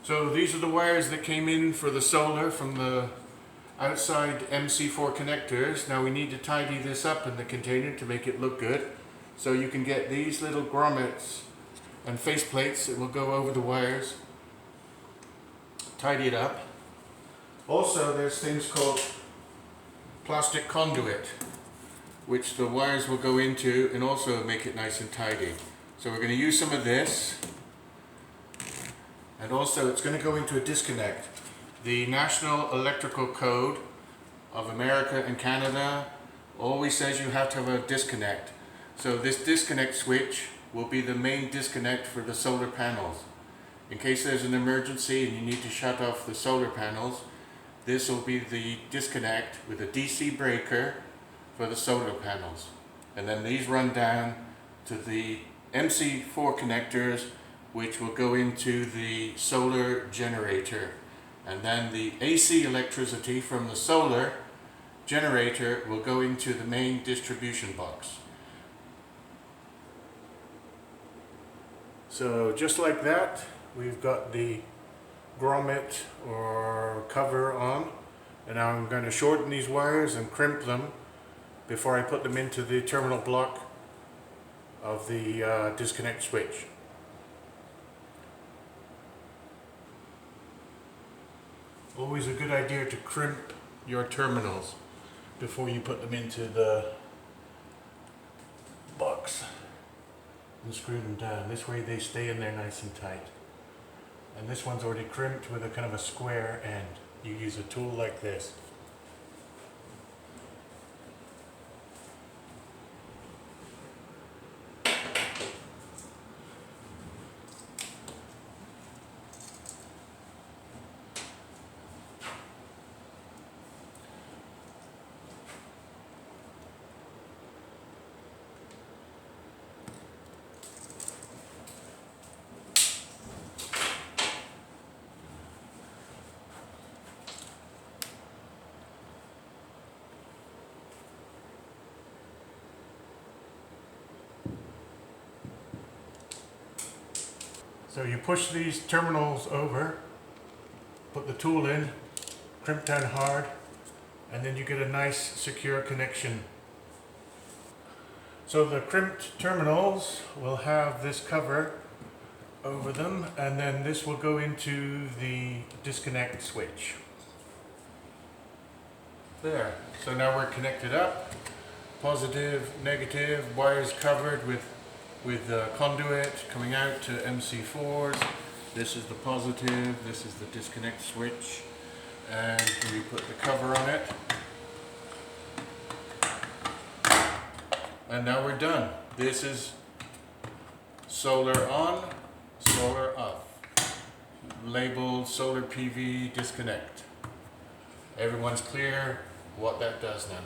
So these are the wires that came in for the solar from the outside MC4 connectors. Now we need to tidy this up in the container to make it look good. So you can get these little grommets and face plates that will go over the wires. Tidy it up. Also there's things called plastic conduit, which the wires will go into and also make it nice and tidy. So we're going to use some of this. And also it's going to go into a disconnect. The National Electrical Code of America and Canada always says you have to have a disconnect. So this disconnect switch will be the main disconnect for the solar panels. In case there's an emergency and you need to shut off the solar panels, this will be the disconnect with a DC breaker for the solar panels. And then these run down to the MC4 connectors, which will go into the solar generator. And then the AC electricity from the solar generator will go into the main distribution box. So just like that, we've got the grommet or cover on. And now I'm going to shorten these wires and crimp them before I put them into the terminal block of the disconnect switch. Always a good idea to crimp your terminals before you put them into the box and screw them down. This way they stay in there nice and tight. And this one's already crimped with a kind of a square end. You use a tool like this. So you push these terminals over, put the tool in, crimp down hard, and then you get a nice secure connection. So the crimped terminals will have this cover over them, and then this will go into the disconnect switch. There. So now we're connected up. Positive, negative, wires covered with conduit coming out to MC4s. This is the positive, this is the disconnect switch, and we put the cover on it. And now we're done. This is solar on, solar off. Labeled solar PV disconnect. Everyone's clear what that does now.